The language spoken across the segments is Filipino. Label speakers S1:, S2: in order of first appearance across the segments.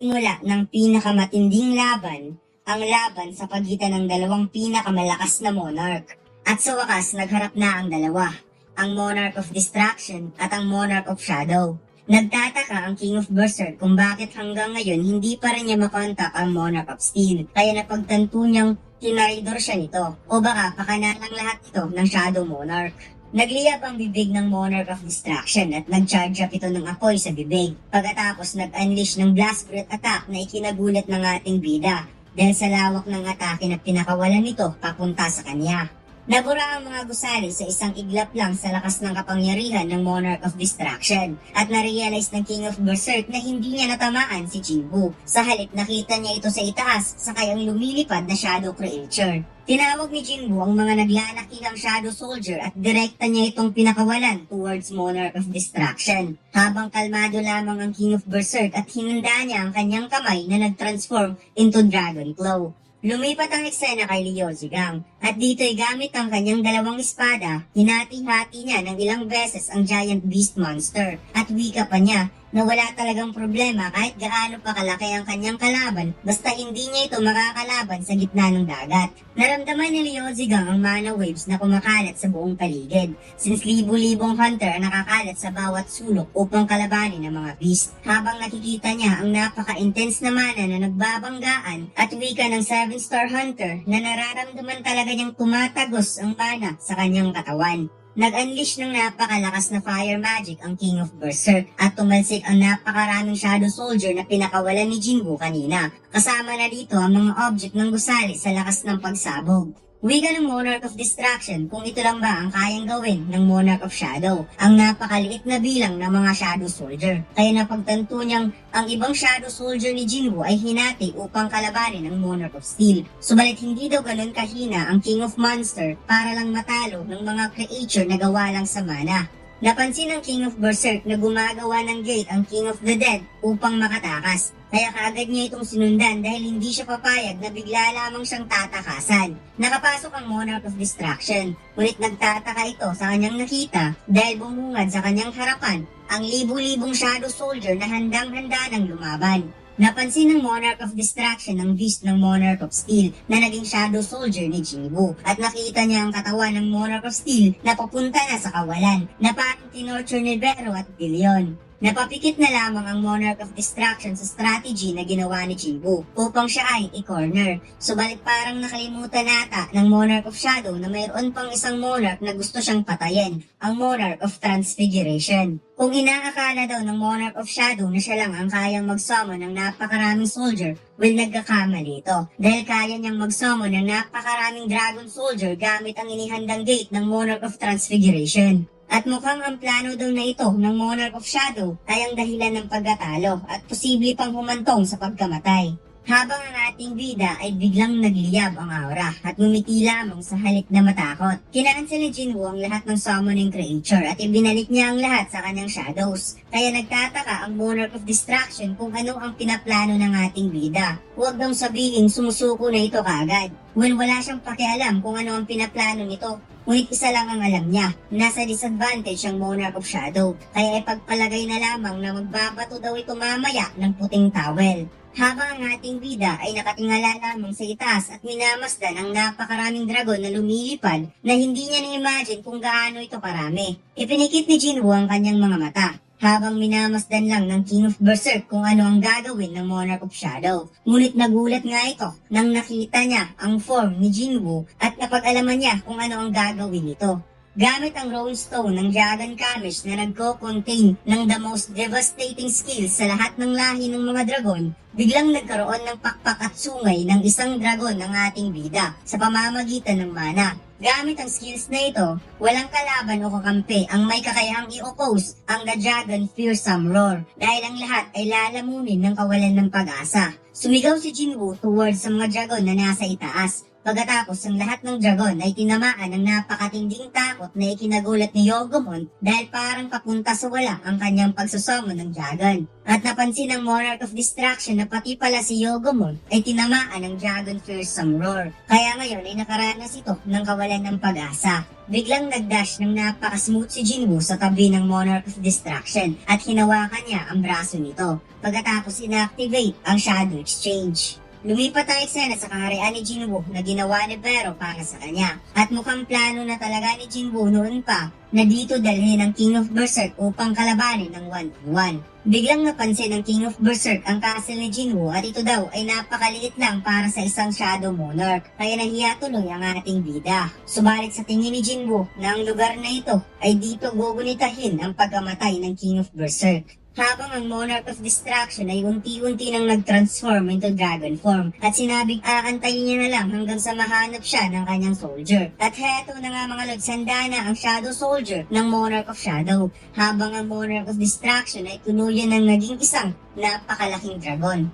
S1: Simula ng pinakamatinding laban, ang laban sa pagitan ng dalawang pinakamalakas na monarch. At sa wakas, nagharap na ang dalawa, ang Monarch of Distraction at ang Monarch of Shadow. Nagtataka ang King of Berserk kung bakit hanggang ngayon hindi pa rin niya makontak ang Monarch of Steel, kaya napagtanto niyang tinaridor siya nito, o baka pakanalang lahat ito ng Shadow Monarch. Nagliyab ang bibig ng Monarch of Distraction at nag-charge up ito ng apoy sa bibig. Pagkatapos nag-unleash ng Blast Breath attack na ikinagulat ng ating bida dahil sa lawak ng atake na pinakawalan nito papunta sa kanya. Nabura ang mga gusali sa isang iglap lang sa lakas ng kapangyarihan ng Monarch of Distraction at narealize ng King of Berserk na hindi niya natamaan si Jinwoo. Sa halip nakita niya ito sa itaas sa kayang lumilipad na shadow creature. Tinawag ni Jinwoo ang mga naglalakihang Shadow Soldier at direkta niya itong pinakawalan towards Monarch of Distraction. Habang kalmado lamang ang King of Berserk at hinanda niya ang kanyang kamay na nag-transform into Dragon Claw. Lumipat ang eksena kay Liu Zigang at dito'y gamit ang kanyang dalawang espada, hinati-hati niya ng ilang beses ang giant beast monster at wika pa niya na wala talagang problema kahit gaano pa kalaki ang kanyang kalaban basta hindi niya ito makakalaban sa gitna ng dagat. Naramdaman ni Liu Zigang ang mana waves na kumakalat sa buong paligid since libu-libong hunter ang nakakalat sa bawat sulok upang kalabanin ang mga beast. Habang nakikita niya ang napaka-intense na mana na nagbabanggaan at wika ng 7-star hunter na nararamdaman talaga niyang tumatagos ang mana sa kanyang katawan. Nag-unleash ng napakalakas na fire magic ang King of Berserk at tumalsik ang napakaraming Shadow Soldier na pinakawalan ni Jinwoo kanina. Kasama na dito ang mga object ng gusali sa lakas ng pagsabog. Wika ng Monarch of Distraction kung ito lang ba ang kayang gawin ng Monarch of Shadow, ang napakaliit na bilang ng mga Shadow Soldier. Kaya napagtanto niyang ang ibang Shadow Soldier ni Jinwoo ay hinati upang kalabanin ang Monarch of Steel. Subalit hindi daw ganun kahina ang King of Monster para lang matalo ng mga creature na gawa lang sa mana. Napansin ng King of Berserk na gumagawa ng gate ang King of the Dead upang makatakas. Kaya kaagad niya itong sinundan dahil hindi siya papayag na bigla lamang siyang tatakasan. Nakapasok ang Monarch of Distraction, ngunit nagtataka ito sa kanyang nakita dahil bumungad sa kanyang harapan ang libu-libong Shadow Soldier na handang-handa ng lumaban. Napansin ng Monarch of Distraction ang beast ng Monarch of Steel na naging Shadow Soldier ni Jinwoo at nakita niya ang katawan ng Monarch of Steel na papunta na sa kawalan na parang tinorture ni Vero at Billion. Napapikit na lamang ang Monarch of Distraction sa strategy na ginawa ni Jinwoo upang siya ay i-corner. Subalit parang nakalimutan nata ng Monarch of Shadow na mayroon pang isang Monarch na gusto siyang patayin, ang Monarch of Transfiguration. Kung inaakala daw ng Monarch of Shadow na siya lang ang kayang mag-summon ng napakaraming soldier, nagkakamali ito. Dahil kaya niyang mag-summon ng napakaraming Dragon Soldier gamit ang inihandang gate ng Monarch of Transfiguration. At mukhang ang plano daw na ito ng Monarch of Shadow ay ang dahilan ng pagkatalo at posible pang humantong sa pagkamatay. Habang ang ating bida ay biglang nagliyab ang aura at ngumiti lamang sa halip na matakot. Kinansel ni Jinwoo ang lahat ng summoning creature at ibinalik niya ang lahat sa kanyang shadows. Kaya nagtataka ang Monarch of Distraction kung ano ang pinaplano ng ating bida. Huwag daw sabihin sumusuko na ito kaagad. Wala siyang pakialam kung ano ang pinaplano nito. Ngunit isa lang ang alam niya, nasa disadvantage ang Monarch of Shadow, kaya ipagpalagay na lamang na magbabato daw ito mamaya ng puting towel. Habang ang ating bida ay nakatingala lamang sa itaas at minamasdan ang napakaraming dragon na lumilipad na hindi niya na-imagine kung gaano ito karami. Ipinikit ni Jinwoo ang kanyang mga mata habang minamasdan lang ng King of Berserk kung ano ang gagawin ng Monarch of Shadow. Ngunit nagulat nga ito nang nakita niya ang form ni Jinwoo at napag-alaman niya kung ano ang gagawin nito. Gamit ang Roll Stone ng Dragon Kamish na nagko-contain ng the most devastating skills sa lahat ng lahi ng mga dragon, biglang nagkaroon ng pakpak at sungay ng isang dragon ng ating bida sa pamamagitan ng mana. Gamit ang skills na ito, walang kalaban o kakampi ang may kakayahang i-oppose ang The Dragon Fearsome Roar dahil ang lahat ay lalamunin ng kawalan ng pag-asa. Sumigaw si Jinwoo towards sa mga dragon na nasa itaas. Pagkatapos ang lahat ng dragon ay tinamaan ng napakatinding takot na ikinagulat ni Yogomon dahil parang papunta sa wala ang kanyang pagsusummon ng dragon. At napansin ng Monarch of Destruction na pati pala si Yogomon ay tinamaan ng Dragon Fearsome Roar. Kaya ngayon ay nakaranas ito ng kawalan ng pag-asa. Biglang nagdash ng napaka-smooth si Jinwoo sa tabi ng Monarch of Destruction at hinawakan niya ang braso nito. Pagkatapos inactivate ang Shadow Exchange. Lumipat ang eksena sa kaharian ni Jinwoo na ginawa ni Vero para sa kanya. At mukhang plano na talaga ni Jinwoo noon pa na dito dalhin ang King of Berserk upang kalabanin ng 1-1. Biglang napansin ng King of Berserk ang castle ni Jinwoo at ito daw ay napakaliit lang para sa isang Shadow Monarch. Kaya nahiya tuloy ang ating bida. Subalit sa tingin ni Jinwoo na ang lugar na ito ay dito gugunitahin ang pagkamatay ng King of Berserk. Habang ang Monarch of Destruction ay unti-unti nang nag-transform into dragon form at sinabing aantayin niya na lang hanggang sa mahanap siya ng kanyang soldier. At heto na nga mga lods, handa na ang Shadow Soldier ng Monarch of Shadow habang ang Monarch of Destruction ay tuluyan ng naging isang napakalaking dragon.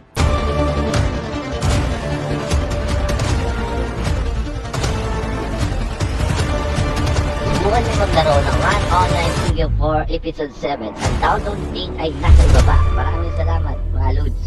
S2: Subukan niyo maglaro ng One Online Single 4 Episode 7. Ang download link ay nasa ibaba. Maraming salamat mga Lods.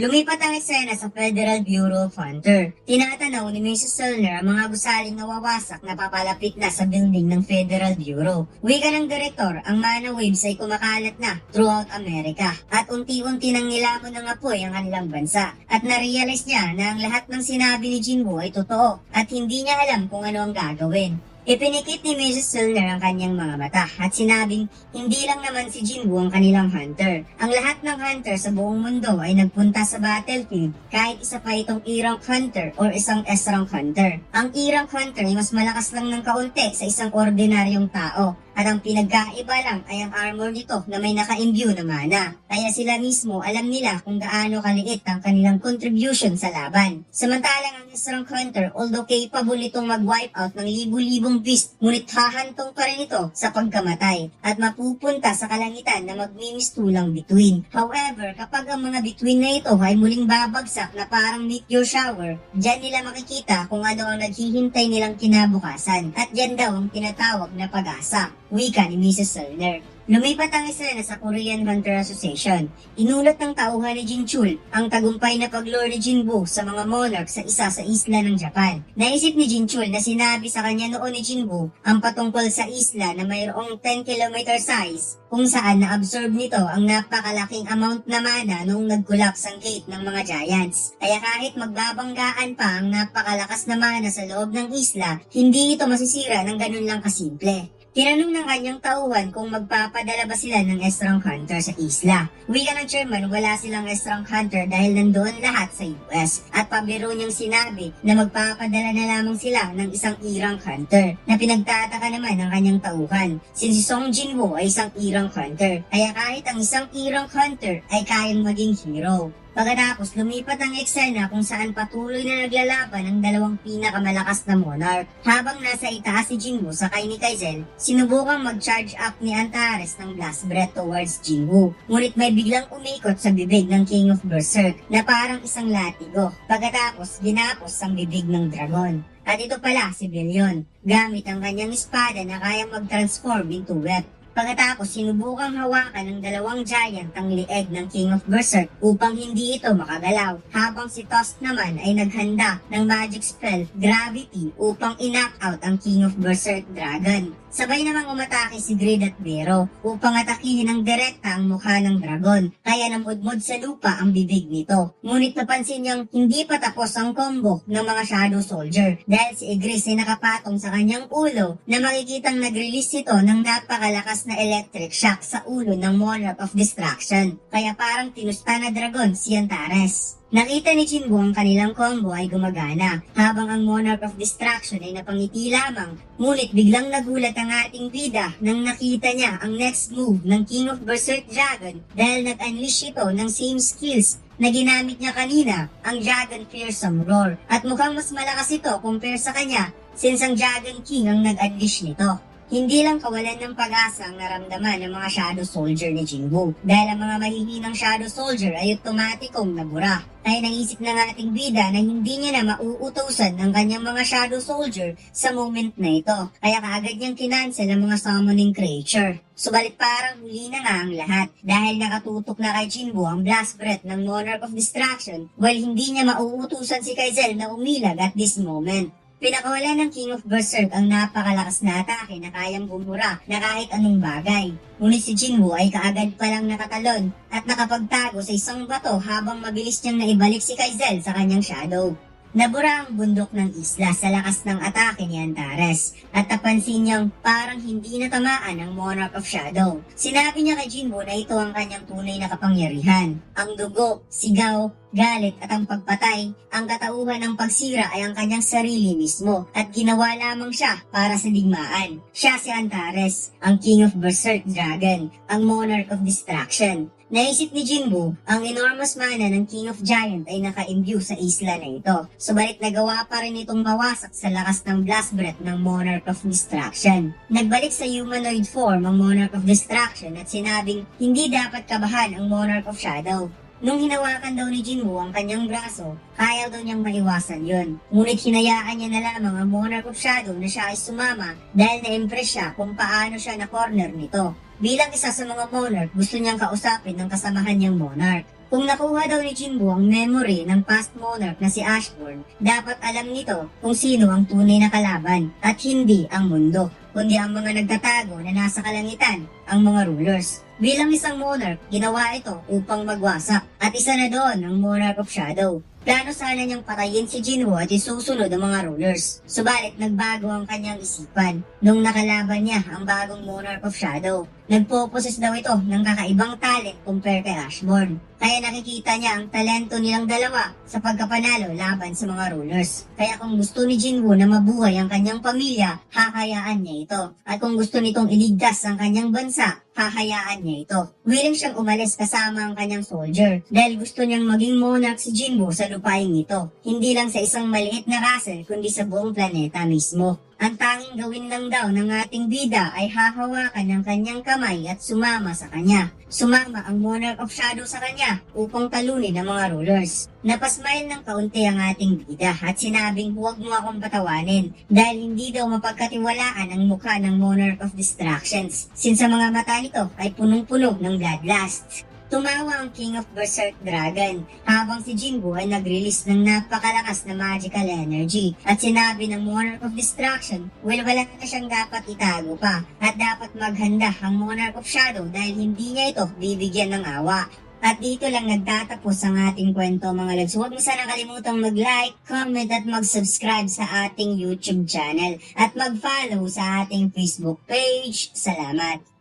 S1: Lumipat ang eksena sa Federal Bureau of Hunter. Tinatanaw ni Mrs. Selner ang mga gusaling nawawasak na papalapit na sa building ng Federal Bureau. Wika ng direktor, ang mana waves ay kumakalat na throughout America at unti-unti nang nilamon ng apoy ang kanilang bansa. At narealize niya na ang lahat ng sinabi ni Jinwoo ay totoo at hindi niya alam kung ano ang gagawin. Ipinikit ni Mrs. Selner ang kanyang mga mata at sinabing hindi lang naman si Jinwoo ang kanilang hunter. Ang lahat ng hunter sa buong mundo ay nagpunta sa battlefield kahit isa pa itong E-rank hunter o isang S-rank hunter. Ang E-rank hunter ay mas malakas lang ng kaunti sa isang ordinaryong tao. At ang pinagkaiba lang ay ang armor nito na may naka-imbue na mana. Kaya sila mismo alam nila kung gaano kaliit ang kanilang contribution sa laban. Samantalang ang S-rank hunter, although capable itong mag-wipe out ng libu-libong beast, ngunit hahantong pa rin ito sa pagkamatay at mapupunta sa kalangitan na magmimistulang bituin. However, kapag ang mga bituin na ito ay muling babagsak na parang meteor shower, dyan nila makikita kung ano ang naghihintay nilang kinabukasan. At dyan daw ang tinatawag na pag-asa. Wika ni Mrs. Selner. Lumipat ang eksena sa Korean Hunter Association. Inulat ng tauhan ni Jinchul ang tagumpay na paglure ni Jinwoo sa mga monarch sa isa sa isla ng Japan. Naisip ni Jinchul na sinabi sa kanya noon ni Jinwoo ang patungkol sa isla na mayroong 10 kilometer size kung saan na-absorb nito ang napakalaking amount na mana noong nag-collapse ang gate ng mga giants. Kaya kahit magbabanggaan pa ang napakalakas na mana sa loob ng isla, hindi ito masisira ng ganun lang kasimple. Tinanong ng kanyang tauhan kung magpapadala ba sila ng S-rank hunter sa isla. Wika ng chairman, wala silang S-rank hunter dahil nandoon lahat sa US. At pabiro niyang sinabi na magpapadala na lamang sila ng isang E-rank hunter na pinagtataka naman ng kanyang tauhan. Since si Song Jinwoo ay isang E-rank hunter, kaya kahit ang isang E-rank hunter ay kayang maging hero. Pagkatapos, lumipat ang eksena kung saan patuloy na naglalaban ang dalawang pinakamalakas na monarch. Habang nasa itaas si Jinwoo sakay ni Kaizen, sinubukang mag-charge up ni Antares ng blast breath towards Jinwoo. Ngunit may biglang umikot sa bibig ng King of Berserk na parang isang latigo. Pagkatapos, ginapos ang bibig ng dragon. At ito pala si Billion, gamit ang kanyang espada na kayang mag-transform into web. Pagkatapos, sinubukang hawakan ng dalawang giant ang lieg ng King of Berserk upang hindi ito makagalaw, habang si Tost naman ay naghanda ng magic spell, Gravity, upang i-knock out ang King of Berserk Dragon. Sabay namang umatake si Grid at Vero upang atakihin ng direkta ang mukha ng dragon, kaya namudmod sa lupa ang bibig nito. Ngunit napansin niyang hindi pa tapos ang combo ng mga Shadow Soldier dahil si Igris ay nakapatong sa kanyang ulo na makikitang nag-release ito ng napakalakas na electric shock sa ulo ng Monarch of Destruction, kaya parang tinusta na dragon si Antares. Nakita ni Jinwoo ang kanilang combo ay gumagana, habang ang Monarch of Destruction ay napangiti lamang. Ngunit biglang nagulat ang ating bida nang nakita niya ang next move ng King of Berserk Dragon dahil nag-unleash ito ng same skills na ginamit niya kanina, ang Dragon Fearsome Roar. At mukhang mas malakas ito compare sa kanya since ang Dragon King ang nag-unleash nito. Hindi lang kawalan ng pag-asa ang naramdaman ng mga Shadow Soldier ni Jinwoo dahil ang mga mahihinang Shadow Soldier ay otomatikong nabura. Kaya naisip ng ating bida na hindi niya na mauutusan ng kanyang mga Shadow Soldier sa moment na ito. Kaya kaagad niyang kinansel ang mga summoning creature. Subalit parang huli na nga ang lahat dahil nakatutok na kay Jinwoo ang blast breath ng Monarch of Destruction while hindi niya mauutusan si Kaizel na umilag at this moment. Pinakawala ng King of Berserk ang napakalakas na atake na kayang bumura na kahit anong bagay. Ngunit si Jinwoo ay kaagad palang nakatalon at nakapagtago sa isang bato habang mabilis niyang naibalik si Kaizel sa kanyang shadow. Nabura ang bundok ng isla sa lakas ng atake ni Antares at napansin niyang parang hindi natamaan ang Monarch of Shadow. Sinabi niya kay Jinwoo na ito ang kanyang tunay na kapangyarihan. Ang dugo, sigaw, galit at ang pagpatay, ang katauhan ng pagsira ay ang kanyang sarili mismo at ginawa lamang siya para sa digmaan. Siya si Antares, ang King of Berserk Dragon, ang Monarch of Destruction. Naisip ni Jinwoo, ang enormous mana ng King of Giant ay naka-imbue sa isla na ito. Subalit nagawa pa rin itong mawasak sa lakas ng blast breath ng Monarch of Destruction. Nagbalik sa humanoid form ang Monarch of Destruction at sinabing hindi dapat kabahan ang Monarch of Shadow. Nung hinawakan daw ni Jinwoo ang kanyang braso, kaya daw niyang maiwasan yon. Ngunit hinayaan niya na lamang ang Monarch of Shadow na siya ay sumama dahil na-impress siya kung paano siya na-corner nito. Bilang isa sa mga monarch, gusto niyang kausapin ng kasamahan niyang monarch. Kung nakuha daw ni Jinwoo ang memory ng past monarch na si Ashburn, dapat alam nito kung sino ang tunay na kalaban at hindi ang mundo, kundi ang mga nagtatago na nasa kalangitan, ang mga rulers. Bilang isang monarch, ginawa ito upang magwasak at isa na doon ang Monarch of Shadow. Plano sana niyang patayin si Jinwoo at isusunod ang mga rulers. Subalit nagbago ang kanyang isipan nung nakalaban niya ang bagong Monarch of Shadow. Nagpo-possess daw ito ng kakaibang talent compare kay Ashburn. Kaya nakikita niya ang talento nilang dalawa sa pagkapanalo laban sa mga rulers. Kaya kung gusto ni Jinwoo na mabuhay ang kanyang pamilya, hahayaan niya ito. At kung gusto nitong iligtas ang kanyang bansa, hahayaan niya ito. Willing siyang umalis kasama ang kanyang soldier dahil gusto niyang maging monarch si Jinwoo sa lupain ito. Hindi lang sa isang maliit na castle kundi sa buong planeta mismo. Ang tanging gawin lang daw ng ating bida ay hahawakan ng kanyang kamay at sumama sa kanya. Sumama ang Monarch of Shadow sa kanya upang talunin ang mga rulers. Napasmile ng kaunti ang ating bida at sinabing huwag mo akong patawanin dahil hindi daw mapagkatiwalaan ang mukha ng Monarch of Distractions since sa mga mata nito ay punong-puno ng bloodlust. Tumawa ang King of Berserk Dragon habang si Jinwoo ay nag-release ng napakalakas na magical energy at sinabi ng Monarch of Destruction, wala na siyang dapat itago pa at dapat maghanda ang Monarch of Shadow dahil hindi niya ito bibigyan ng awa. At dito lang nagtatapos ang ating kwento mga lods. Huwag mo sana kalimutang mag-like, comment at mag-subscribe sa ating YouTube channel at mag-follow sa ating Facebook page. Salamat!